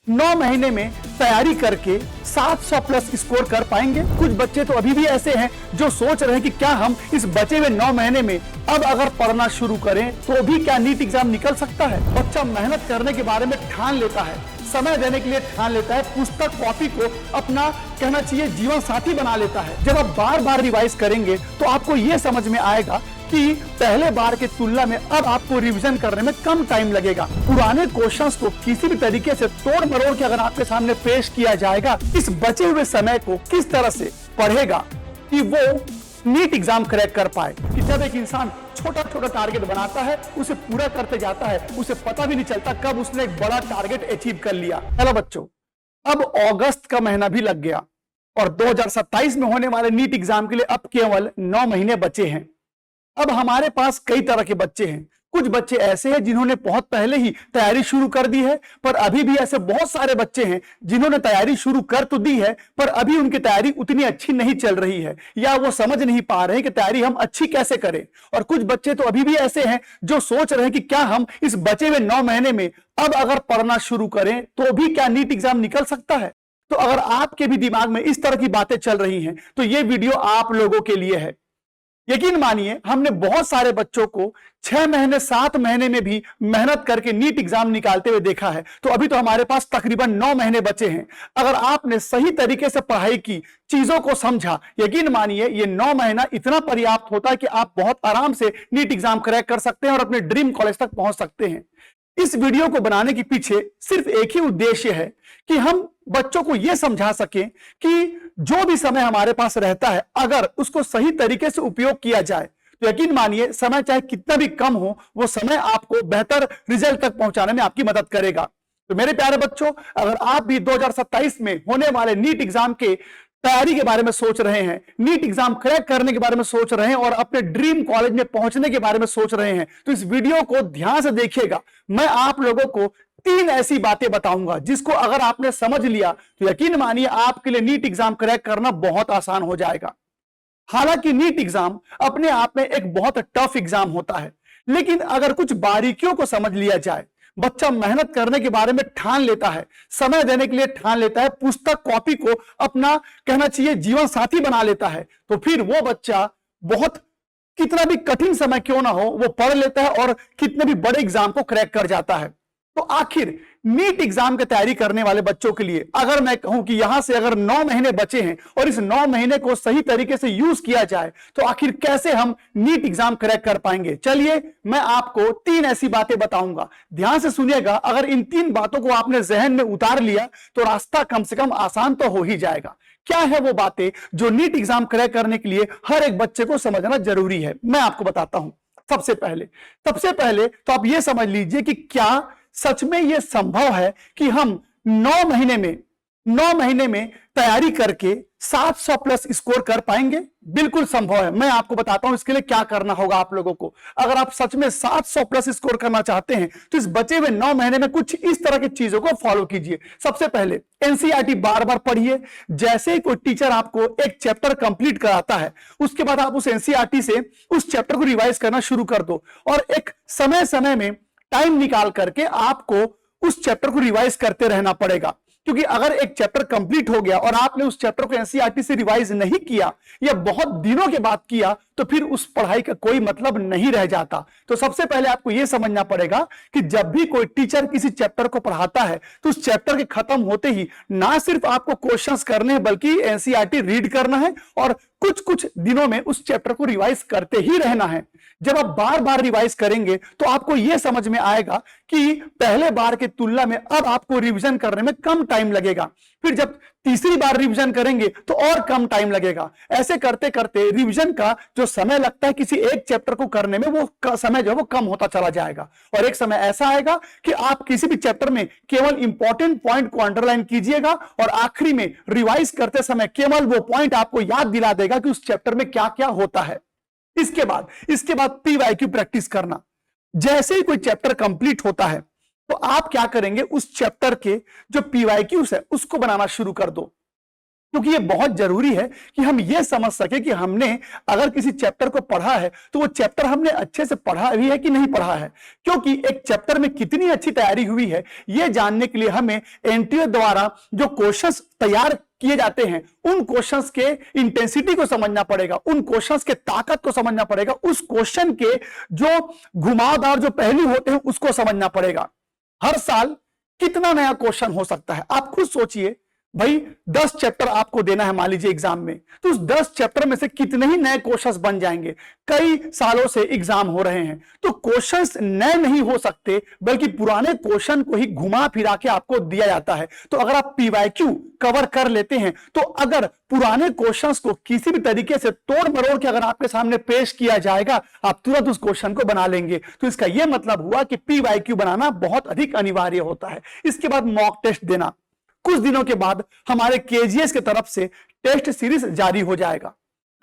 9 महीने में तैयारी करके 700 प्लस स्कोर कर पाएंगे। कुछ बच्चे तो अभी भी ऐसे हैं जो सोच रहे हैं कि क्या हम इस बचे हुए 9 महीने में अब अगर पढ़ना शुरू करें तो भी क्या नीट एग्जाम निकल सकता है। बच्चा मेहनत करने के बारे में ठान लेता है, समय देने के लिए ठान लेता है, पुस्तक कॉपी को अपना कहना चाहिए जीवन साथी बना लेता है। जब आप बार बार रिवाइज करेंगे तो आपको यह समझ में आएगा कि पहले बार की तुलना में अब आपको रिवीजन करने में कम टाइम लगेगा। पुराने क्वेश्चंस को किसी भी तरीके से तोड़ मरोड़ के अगर आपके सामने पेश किया जाएगा, इस बचे हुए समय को किस तरह से पढ़ेगा कि वो नीट एग्जाम क्रैक कर पाए। कि जब एक इंसान छोटा छोटा टारगेट बनाता है, उसे पूरा करते जाता है, उसे पता भी नहीं चलता कब उसने एक बड़ा टारगेट अचीव कर लिया। हेलो बच्चों, अब अगस्त का महीना भी लग गया और 2027 में होने वाले नीट एग्जाम के लिए अब केवल 9 महीने बचे हैं। अब हमारे पास कई तरह के बच्चे हैं। कुछ बच्चे ऐसे हैं जिन्होंने बहुत पहले ही तैयारी शुरू कर दी है, पर अभी भी ऐसे बहुत सारे बच्चे हैं जिन्होंने तैयारी शुरू कर तो दी है पर अभी उनकी तैयारी उतनी अच्छी नहीं चल रही है या वो समझ नहीं पा रहे हैं कि तैयारी हम अच्छी कैसे करें। और कुछ बच्चे तो अभी भी ऐसे हैं जो सोच रहे हैं कि क्या हम इस बचे हुए 9 महीने में अब अगर पढ़ना शुरू करें तो भी क्या नीट एग्जाम निकल सकता है। तो अगर आपके भी दिमाग में इस तरह की बातें चल रही हैं तो ये वीडियो आप लोगों के लिए है। यकीन मानिए, हमने बहुत सारे बच्चों को 6 महीने 7 महीने में भी मेहनत करके नीट एग्जाम निकालते हुए देखा है। तो अभी तो हमारे पास तकरीबन 9 महीने बचे हैं। अगर आपने सही तरीके से पढ़ाई की, चीजों को समझा, यकीन मानिए ये 9 महीना इतना पर्याप्त होता है कि आप बहुत आराम से नीट एग्जाम क्रैक कर सकते हैं और अपने ड्रीम कॉलेज तक पहुंच सकते हैं। इस वीडियो को बनाने के पीछे सिर्फ एक ही उद्देश्य है कि हम बच्चों को यह समझा सकें कि जो भी समय हमारे पास रहता है, अगर उसको सही तरीके से उपयोग किया जाए तो यकीन मानिए समय चाहे कितना भी कम हो, वो समय आपको बेहतर रिजल्ट तक पहुंचाने में आपकी मदद करेगा। तो मेरे प्यारे बच्चों, अगर आप भी 2027 में होने वाले नीट एग्जाम के तैयारी के बारे में सोच रहे हैं, नीट एग्जाम क्रैक करने के बारे में सोच रहे हैं और अपने ड्रीम कॉलेज में पहुंचने के बारे में सोच रहे हैं, तो इस वीडियो को ध्यान से देखिएगा। मैं आप लोगों को 3 ऐसी बातें बताऊंगा जिसको अगर आपने समझ लिया तो यकीन मानिए आपके लिए नीट एग्जाम क्रैक करना बहुत आसान हो जाएगा। हालांकि नीट एग्जाम अपने आप में एक बहुत टफ एग्जाम होता है, लेकिन अगर कुछ बारीकियों को समझ लिया जाए, बच्चा मेहनत करने के बारे में ठान लेता है, समय देने के लिए ठान लेता है, पुस्तक कॉपी को अपना कहना चाहिए जीवन साथी बना लेता है, तो फिर वो बच्चा बहुत कितना भी कठिन समय क्यों ना हो वो पढ़ लेता है और कितने भी बड़े एग्जाम को क्रैक कर जाता है। तो आखिर नीट एग्जाम की तैयारी करने वाले बच्चों के लिए अगर मैं कहूं कि यहां से अगर 9 महीने बचे हैं और इस 9 महीने को सही तरीके से यूज किया जाए तो आखिर कैसे हम नीट एग्जाम क्रैक कर पाएंगे। चलिए मैं आपको 3 ऐसी बातें बताऊंगा, ध्यान से सुनिएगा। अगर इन 3 बातों को आपने जहन में उतार लिया तो रास्ता कम से कम आसान तो हो ही जाएगा। क्या है वो बातें जो नीट एग्जाम क्रैक करने के लिए हर एक बच्चे को समझना जरूरी है, मैं आपको बताता हूं। सबसे पहले तो आप ये समझ लीजिए कि क्या सच में यह संभव है कि हम 9 महीने में तैयारी करके 700 प्लस स्कोर कर पाएंगे। बिल्कुल संभव है। मैं आपको बताता हूं इसके लिए क्या करना होगा आप लोगों को। अगर आप सच में 700 प्लस स्कोर करना चाहते हैं तो इस बचे हुए 9 महीने में कुछ इस तरह की चीजों को फॉलो कीजिए। सबसे पहले एनसीईआरटी बार बार पढ़िए। जैसे ही कोई टीचर आपको एक चैप्टर कंप्लीट कराता है, उसके बाद आप उस एनसीईआरटी से उस चैप्टर को रिवाइज करना शुरू कर दो और एक समय समय में टाइम निकाल करके आपको उस चैप्टर को रिवाइज करते रहना पड़ेगा। क्योंकि अगर एक चैप्टर कंप्लीट हो गया और आपने उस चैप्टर को एनसीईआरटी से रिवाइज नहीं किया या बहुत दिनों के बाद किया तो फिर उस पढ़ाई का कोई मतलब नहीं रह जाता। तो सबसे पहले आपको यह समझना पड़ेगा कि जब भी कोई टीचर किसी चैप्टर को पढ़ाता है तो उस चैप्टर के खत्म होते ही ना सिर्फ आपको क्वेश्चंस करने हैं बल्कि एनसीईआरटी रीड करना है और कुछ कुछ दिनों में उस चैप्टर को रिवाइज करते ही रहना है। जब आप बार बार रिवाइज करेंगे तो आपको यह समझ में आएगा कि पहले बार की तुलना में अब आपको रिवीजन करने में कम टाइम लगेगा। फिर जब तीसरी बार रिवीजन करेंगे तो और कम टाइम लगेगा। ऐसे करते करते रिवीजन का जो समय लगता है किसी एक चैप्टर को करने में, वो समय जो है वो कम होता चला जाएगा और एक समय ऐसा आएगा कि आप किसी भी चैप्टर में केवल इंपॉर्टेंट पॉइंट को अंडरलाइन कीजिएगा और आखिरी में रिवाइज करते समय केवल वो पॉइंट आपको याद दिला देगा कि उस चैप्टर में क्या क्या होता है। इसके बाद पीवाईक्यू प्रैक्टिस करना। जैसे ही कोई चैप्टर कंप्लीट होता है तो आप क्या करेंगे, उस चैप्टर के जो पीवाईक्यूज है उसको बनाना शुरू कर दो। क्योंकि ये बहुत जरूरी है कि हम ये समझ सके कि हमने अगर किसी चैप्टर को पढ़ा है तो वो चैप्टर हमने अच्छे से पढ़ा भी है कि नहीं पढ़ा है। क्योंकि एक चैप्टर में कितनी अच्छी तैयारी हुई है ये जानने के लिए हमें एनटीए द्वारा जो क्वेश्चंस तैयार किए जाते हैं उन क्वेश्चंस के इंटेंसिटी को समझना पड़ेगा, उन क्वेश्चंस के ताकत को समझना पड़ेगा, उस क्वेश्चन के जो घुमावदार जो पहलू होते हैं उसको समझना पड़ेगा। हर साल कितना नया क्वेश्चन हो सकता है आप खुद सोचिए। भाई 10 चैप्टर आपको देना है मान लीजिए एग्जाम में, तो उस 10 चैप्टर में से कितने ही नए क्वेश्चंस बन जाएंगे। कई सालों से एग्जाम हो रहे हैं तो क्वेश्चंस नए नहीं हो सकते बल्कि पुराने क्वेश्चन को ही घुमा फिरा के आपको दिया जाता है। तो अगर आप पीवाईक्यू कवर कर लेते हैं तो अगर पुराने क्वेश्चंस को किसी भी तरीके से तोड़ मरोड़ के अगर आपके सामने पेश किया जाएगा आप तुरंत उस क्वेश्चन को बना लेंगे। तो इसका यह मतलब हुआ कि पीवाईक्यू बनाना बहुत अधिक अनिवार्य होता है। इसके बाद मॉक टेस्ट देना। कुछ दिनों के बाद हमारे केजीएस की तरफ से टेस्ट सीरीज जारी हो जाएगा।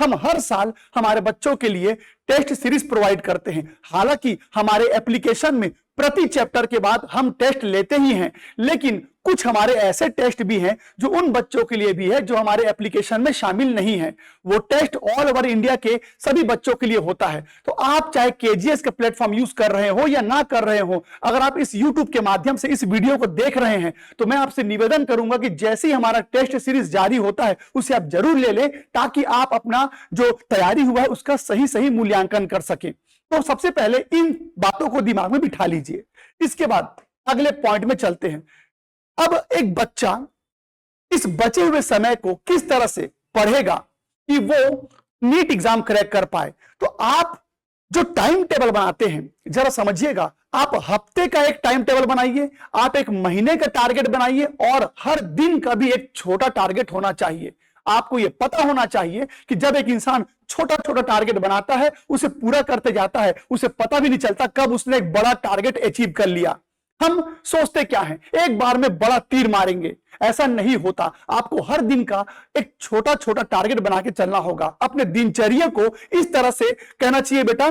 हम हर साल हमारे बच्चों के लिए टेस्ट सीरीज प्रोवाइड करते हैं। हालांकि हमारे एप्लीकेशन में प्रति चैप्टर के बाद हम टेस्ट लेते ही हैं, लेकिन कुछ हमारे ऐसे टेस्ट भी हैं जो उन बच्चों के लिए भी है जो हमारे एप्लीकेशन में शामिल नहीं है। वो टेस्ट ऑल ओवर इंडिया के सभी बच्चों के लिए होता है। तो आप चाहे केजीएस का प्लेटफॉर्म यूज कर रहे हो या ना कर रहे हो, अगर आप इस यूट्यूब के माध्यम से इस वीडियो को देख रहे हैं तो मैं आपसे निवेदन करूंगा कि जैसे ही हमारा टेस्ट सीरीज जारी होता है उसे आप जरूर ले लें ताकि आप अपना जो तैयारी हुआ है उसका सही सही मूल्यांकन कर सकें। तो सबसे पहले इन बातों को दिमाग में बिठा लीजिए। इसके बाद अगले पॉइंट में चलते हैं। अब एक बच्चा इस बचे हुए समय को किस तरह से पढ़ेगा कि वो नीट एग्जाम क्रैक कर पाए। तो आप जो टाइम टेबल बनाते हैं जरा समझिएगा। आप हफ्ते का एक टाइम टेबल बनाइए, आप एक महीने का टारगेट बनाइए और हर दिन का भी एक छोटा टारगेट होना चाहिए। आपको यह पता होना चाहिए कि जब एक इंसान छोटा छोटा टारगेट बनाता है उसे पूरा करते जाता है उसे पता भी नहीं चलता कब उसने एक बड़ा टारगेट अचीव कर लिया। हम सोचते क्या है एक बार में बड़ा तीर मारेंगे, ऐसा नहीं होता। आपको हर दिन का एक छोटा छोटा टारगेट बना के चलना होगा। अपने दिनचर्या को इस तरह से कहना चाहिए बेटा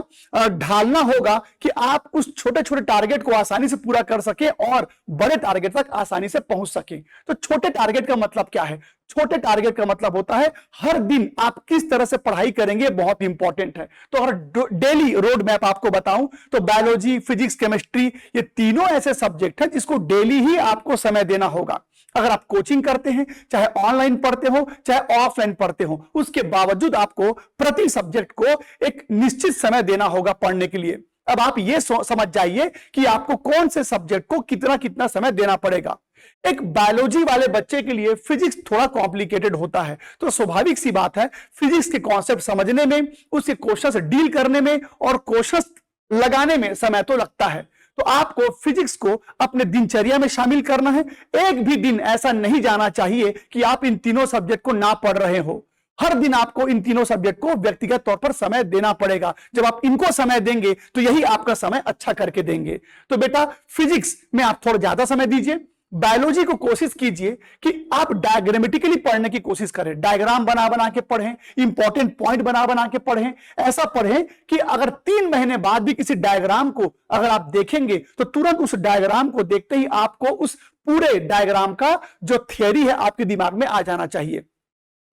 ढालना होगा कि आप उस छोटे छोटे टारगेट को आसानी से पूरा कर सके और बड़े टारगेट तक आसानी से पहुंच सके। तो छोटे टारगेट का मतलब क्या है? छोटे टारगेट का मतलब होता है हर दिन आप किस तरह से पढ़ाई करेंगे, बहुत इंपॉर्टेंट है। तो अगर डेली रोड मैप आपको बताऊं तो बायोलॉजी, फिजिक्स, केमिस्ट्री ये तीनों ऐसे सब्जेक्ट हैं जिसको डेली ही आपको समय देना होगा। अगर आप कोचिंग करते हैं, चाहे ऑनलाइन पढ़ते हो चाहे ऑफलाइन पढ़ते हो, उसके बावजूद आपको प्रति सब्जेक्ट को एक निश्चित समय देना होगा पढ़ने के लिए। अब आप ये समझ जाइए कि आपको कौन से सब्जेक्ट को कितना कितना समय देना पड़ेगा। एक बायोलॉजी वाले बच्चे के लिए फिजिक्स थोड़ा कॉम्प्लिकेटेड होता है, तो स्वाभाविक सी बात है फिजिक्स के कॉन्सेप्ट समझने में, उसके क्वेश्चंस डील करने में और क्वेश्चंस लगाने में समय तो लगता है। तो आपको फिजिक्स को अपने दिनचर्या में शामिल करना है। एक भी दिन ऐसा नहीं जाना चाहिए कि आप इन तीनों सब्जेक्ट को ना पढ़ रहे हो। हर दिन आपको इन तीनों सब्जेक्ट को व्यक्तिगत तौर पर समय देना पड़ेगा। जब आप इनको समय देंगे तो यही आपका समय अच्छा करके देंगे। तो बेटा फिजिक्स में आप थोड़ा ज्यादा समय दीजिए। बायोलॉजी को कोशिश कीजिए कि आप डायग्रामेटिकली पढ़ने की कोशिश करें, डायग्राम बना बना के पढ़ें, इंपॉर्टेंट पॉइंट बना बना के पढ़ें। ऐसा पढ़ें कि अगर 3 महीने बाद भी किसी डायग्राम को अगर आप देखेंगे तो तुरंत उस डायग्राम को देखते ही आपको उस पूरे डायग्राम का जो थियरी है आपके दिमाग में आ जाना चाहिए।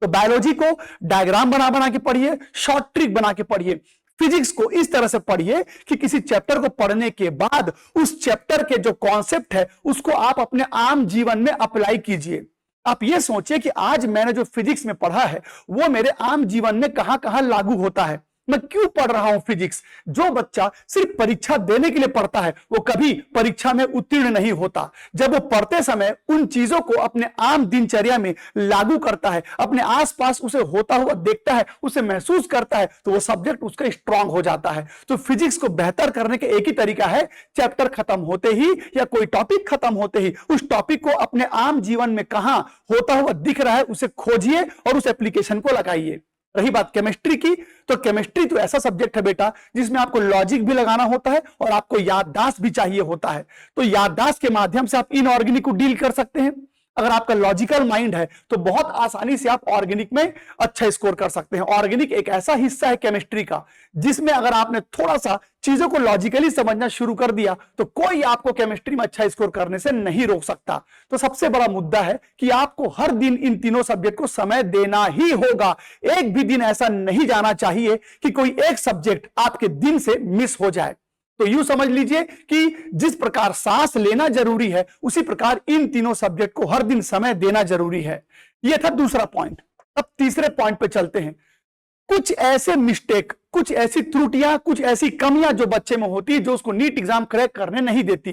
तो बायोलॉजी को डायग्राम बना बना के पढ़िए, शॉर्ट ट्रिक बना के पढ़िए। फिजिक्स को इस तरह से पढ़िए कि किसी चैप्टर को पढ़ने के बाद उस चैप्टर के जो कॉन्सेप्ट है उसको आप अपने आम जीवन में अप्लाई कीजिए। आप ये सोचिए कि आज मैंने जो फिजिक्स में पढ़ा है वो मेरे आम जीवन में कहां कहां लागू होता है। मैं क्यों पढ़ रहा हूं फिजिक्स? जो बच्चा सिर्फ परीक्षा देने के लिए पढ़ता है वो कभी परीक्षा में उत्तीर्ण नहीं होता। जब वो पढ़ते समय उन चीजों को अपने आम दिनचर्या में लागू करता है, अपने आसपास उसे होता हुआ देखता है, उसे महसूस करता है, तो वो सब्जेक्ट उसका स्ट्रांग हो जाता है। तो फिजिक्स को बेहतर करने का एक ही तरीका है, चैप्टर खत्म होते ही या कोई टॉपिक खत्म होते ही उस टॉपिक को अपने आम जीवन में कहां होता हुआ दिख रहा है उसे खोजिए और उस एप्लीकेशन को लगाइए। रही बात केमिस्ट्री की, तो केमिस्ट्री तो ऐसा सब्जेक्ट है बेटा जिसमें आपको लॉजिक भी लगाना होता है और आपको याददाश्त भी चाहिए होता है। तो याददाश्त के माध्यम से आप इनऑर्गेनिक को डील कर सकते हैं, अगर आपका लॉजिकल माइंड है तो बहुत आसानी से आप ऑर्गेनिक में अच्छा स्कोर कर सकते हैं। ऑर्गेनिक एक ऐसा हिस्सा है केमिस्ट्री का जिसमें अगर आपने थोड़ा सा चीजों को लॉजिकली समझना शुरू कर दिया तो कोई आपको केमिस्ट्री में अच्छा स्कोर करने से नहीं रोक सकता। तो सबसे बड़ा मुद्दा है कि आपको हर दिन इन तीनों सब्जेक्ट को समय देना ही होगा। एक भी दिन ऐसा नहीं जाना चाहिए कि कोई एक सब्जेक्ट आपके दिन से मिस हो जाए। तो यूं समझ लीजिए कि जिस प्रकार सांस लेना जरूरी है उसी प्रकार इन तीनों सब्जेक्ट को हर दिन समय देना जरूरी है। यह था दूसरा पॉइंट। अब तीसरे पॉइंट पे चलते हैं। कुछ ऐसे मिस्टेक, कुछ ऐसी त्रुटियां, कुछ ऐसी कमियां जो बच्चे में होती है जो उसको नीट एग्जाम क्रैक करने नहीं देती।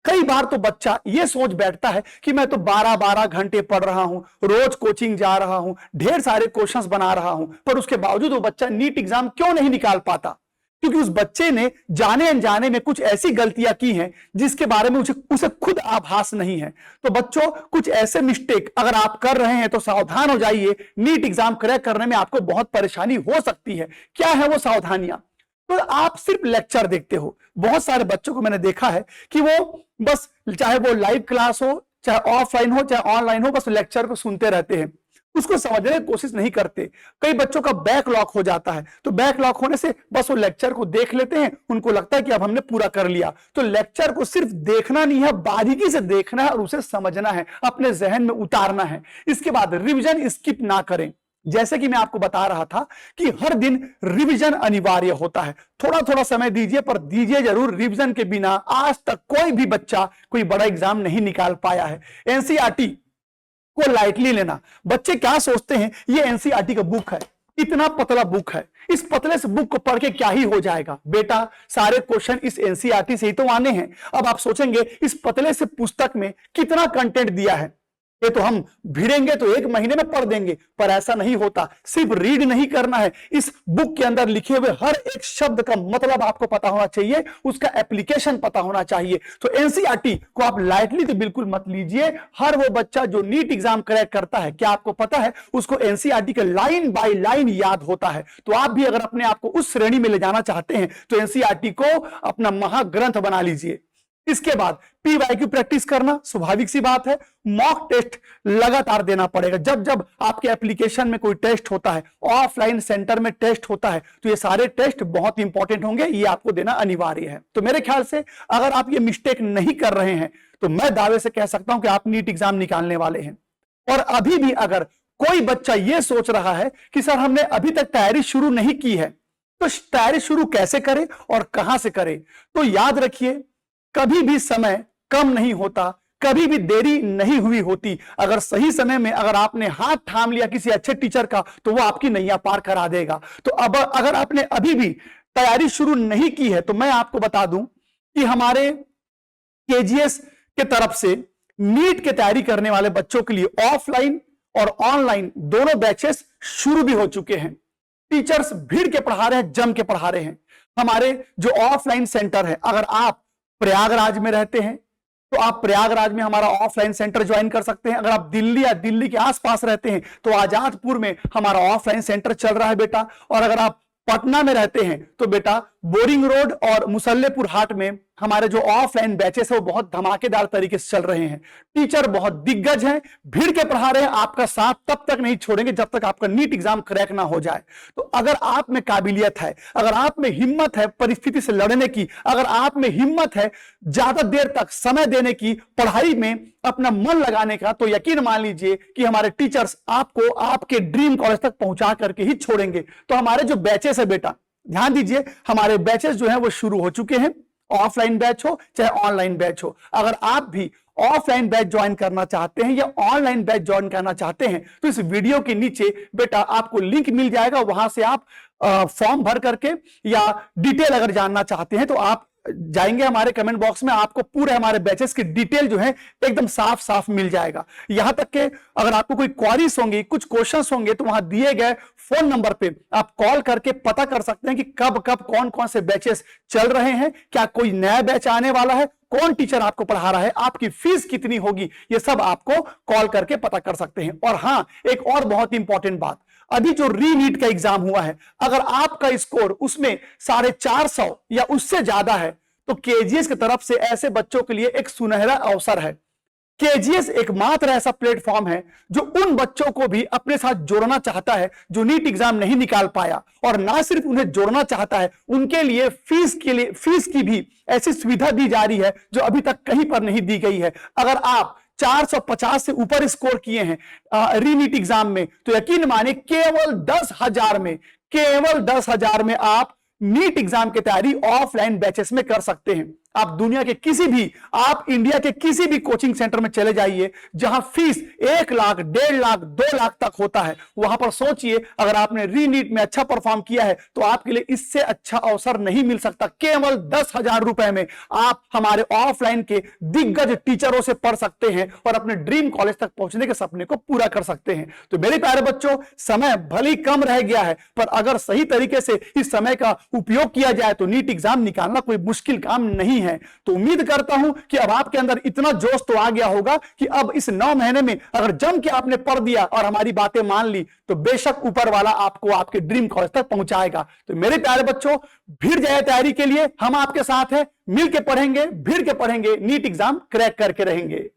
कई बार तो बच्चा यह सोच बैठता है कि मैं तो 12-12 घंटे पढ़ रहा हूं, रोज कोचिंग जा रहा हूं, ढेर सारे क्वेश्चंस बना रहा हूं, पर उसके बावजूद वो बच्चा नीट एग्जाम क्यों नहीं निकाल पाता? क्योंकि उस बच्चे ने जाने अनजाने में कुछ ऐसी गलतियां की हैं जिसके बारे में उसे खुद आभास नहीं है। तो बच्चों, कुछ ऐसे मिस्टेक अगर आप कर रहे हैं तो सावधान हो जाइए। नीट एग्जाम क्रैक करने में आपको बहुत परेशानी हो सकती है। क्या है वो सावधानियां? तो आप सिर्फ लेक्चर देखते हो। बहुत सारे बच्चों को मैंने देखा है कि वो बस, चाहे वो लाइव क्लास हो, चाहे ऑफलाइन हो, चाहे ऑनलाइन हो, बस लेक्चर को सुनते रहते हैं, उसको समझने की कोशिश नहीं करते। कई बच्चों का बैकलॉग हो जाता है, तो बैकलॉग होने से बस वो लेक्चर को देख लेते हैं, उनको लगता है कि अब हमने पूरा कर लिया। तो लेक्चर को सिर्फ देखना नहीं है, बारीकी से देखना है और उसे समझना है, अपने जहन में उतारना है। इसके बाद रिवीजन स्किप ना करें। जैसे कि मैं आपको बता रहा था कि हर दिन रिवीजन अनिवार्य होता है। थोड़ा थोड़ा समय दीजिए, पर दीजिए जरूर। रिवीजन के बिना आज तक कोई भी बच्चा कोई बड़ा एग्जाम नहीं निकाल पाया है। एनसीईआरटी को लाइटली लेना, बच्चे क्या सोचते हैं ये एनसीईआरटी का बुक है, इतना पतला बुक है, इस पतले से बुक को पढ़ के क्या ही हो जाएगा? बेटा, सारे क्वेश्चन इस एनसीईआरटी से ही तो आने हैं। अब आप सोचेंगे इस पतले से पुस्तक में कितना कंटेंट दिया है, ये तो हम भिड़ेंगे तो 1 महीने में पढ़ देंगे, पर ऐसा नहीं होता। सिर्फ रीड नहीं करना है, इस बुक के अंदर लिखे हुए हर एक शब्द का मतलब आपको पता होना चाहिए, उसका एप्लीकेशन पता होना चाहिए। तो एनसीईआरटी को आप लाइटली तो बिल्कुल मत लीजिए। हर वो बच्चा जो नीट एग्जाम क्रैक करता है, क्या आपको पता है, उसको एनसीईआरटी के लाइन बाय लाइन याद होता है। तो आप भी अगर अपने आप को उस श्रेणी में ले जाना चाहते हैं तो एनसीईआरटी को अपना महाग्रंथ बना लीजिए। इसके बाद पीवाईक्यू प्रैक्टिस करना स्वाभाविक सी बात है। मॉक टेस्ट लगातार देना पड़ेगा। जब जब आपके एप्लीकेशन में कोई टेस्ट होता है, ऑफलाइन सेंटर में टेस्ट होता है, तो ये सारे टेस्ट बहुत इंपॉर्टेंट होंगे, ये आपको देना अनिवार्य है। तो मेरे ख्याल से अगर आप ये मिस्टेक नहीं कर रहे हैं तो मैं दावे से कह सकता हूं कि आप नीट एग्जाम निकालने वाले हैं। और अभी भी अगर कोई बच्चा ये सोच रहा है कि सर हमने अभी तक तैयारी शुरू नहीं की है, तो तैयारी शुरू कैसे करें और कहां से करें? तो याद रखिए, कभी भी समय कम नहीं होता, कभी भी देरी नहीं हुई होती। अगर सही समय में अगर आपने हाथ थाम लिया किसी अच्छे टीचर का तो वो आपकी नैया पार करा देगा। तो अब अगर आपने अभी भी तैयारी शुरू नहीं की है तो मैं आपको बता दूं कि हमारे केजीएस के तरफ से नीट की तैयारी करने वाले बच्चों के लिए ऑफलाइन और ऑनलाइन दोनों बैचेस शुरू भी हो चुके हैं। टीचर्स भीड़ के पढ़ा रहे हैं, जम के पढ़ा रहे हैं। हमारे जो ऑफलाइन सेंटर है, अगर आप प्रयागराज में रहते हैं तो आप प्रयागराज में हमारा ऑफलाइन सेंटर ज्वाइन कर सकते हैं। अगर आप दिल्ली या दिल्ली के आसपास रहते हैं तो आजादपुर में हमारा ऑफलाइन सेंटर चल रहा है बेटा। और अगर आप पटना में रहते हैं तो बेटा बोरिंग रोड और मुसल्लेपुर हाट में हमारे जो ऑफलाइन बैचेस है वो बहुत धमाकेदार तरीके से चल रहे हैं। टीचर बहुत दिग्गज हैं, भीड़ के पढ़ा रहे हैं, आपका साथ तब तक नहीं छोड़ेंगे जब तक आपका नीट एग्जाम क्रैक ना हो जाए। तो अगर आप में काबिलियत है, अगर आप में हिम्मत है परिस्थिति से लड़ने की, अगर आप में हिम्मत है ज्यादा देर तक समय देने की, पढ़ाई में अपना मन लगाने का, तो यकीन मान लीजिए कि हमारे टीचर्स आपको आपके ड्रीम कॉलेज तक पहुंचा करके ही छोड़ेंगे। तो हमारे जो बैचेस है बेटा, ध्यान दीजिए, हमारे बैचेस जो हैं वो शुरू हो चुके हैं। ऑफलाइन बैच हो चाहे ऑनलाइन बैच हो, अगर आप भी ऑफलाइन बैच ज्वाइन करना चाहते हैं या ऑनलाइन बैच ज्वाइन करना चाहते हैं तो इस वीडियो के नीचे बेटा आपको लिंक मिल जाएगा, वहां से आप फॉर्म भर करके या डिटेल अगर जानना चाहते हैं तो आप जाएंगे हमारे कमेंट बॉक्स में, आपको पूरे हमारे बैचेस की डिटेल जो है एकदम साफ साफ मिल जाएगा। यहां तक कि अगर आपको कोई क्वारीज होंगी, कुछ क्वेश्चंस होंगे तो वहां दिए गए फोन नंबर पे आप कॉल करके पता कर सकते हैं कि कब कब कौन कौन से बैचेस चल रहे हैं, क्या कोई नया बैच आने वाला है, कौन टीचर आपको पढ़ा रहा है, आपकी फीस कितनी होगी, ये सब आपको कॉल करके पता कर सकते हैं। और हां, एक और बहुत इंपॉर्टेंट बात, अभी जो री नीट का एग्जाम हुआ है, अगर आपका स्कोर उसमें 450 या उससे ज्यादा है तो केजीएस की तरफ से ऐसे बच्चों के लिए एक सुनहरा अवसर है। केजीएस एकमात्र ऐसा प्लेटफॉर्म है जो उन बच्चों को भी अपने साथ जोड़ना चाहता है जो नीट एग्जाम नहीं निकाल पाया, और ना सिर्फ उन्हें जोड़ना चाहता है, उनके लिए फीस की भी ऐसी सुविधा दी जा रही है जो अभी तक कहीं पर नहीं दी गई है। अगर आप 450 से ऊपर स्कोर किए हैं रीनीट एग्जाम में, तो यकीन माने केवल 10,000 में आप नीट एग्जाम की तैयारी ऑफलाइन बैचेस में कर सकते हैं। आप दुनिया के किसी भी, आप इंडिया के किसी भी कोचिंग सेंटर में चले जाइए जहां फीस 1 लाख, 1.5 लाख, 2 लाख तक होता है, वहां पर सोचिए अगर आपने रीनीट में अच्छा परफॉर्म किया है तो आपके लिए इससे अच्छा अवसर नहीं मिल सकता। केवल 10,000 रुपए में आप हमारे ऑफलाइन के दिग्गज टीचरों से पढ़ सकते हैं और अपने ड्रीम कॉलेज तक पहुंचने के सपने को पूरा कर सकते हैं। तो मेरे प्यारे बच्चों, समय भले ही कम रह गया है, पर अगर सही तरीके से इस समय का उपयोग किया जाए तो नीट एग्जाम निकालना कोई मुश्किल काम नहीं है। तो उम्मीद करता हूं कि अब आपके अंदर इतना जोश तो आ गया होगा कि अब इस 9 महीने में अगर जम के आपने पढ़ दिया और हमारी बातें मान ली तो बेशक ऊपर वाला आपको आपके ड्रीम कॉलेज तक पहुंचाएगा। तो मेरे प्यारे बच्चों, भिड़ जाए तैयारी के लिए, हम आपके साथ हैं, मिल के पढ़ेंगे, भिड़ के पढ़ेंगे, नीट एग्जाम क्रैक करके रहेंगे।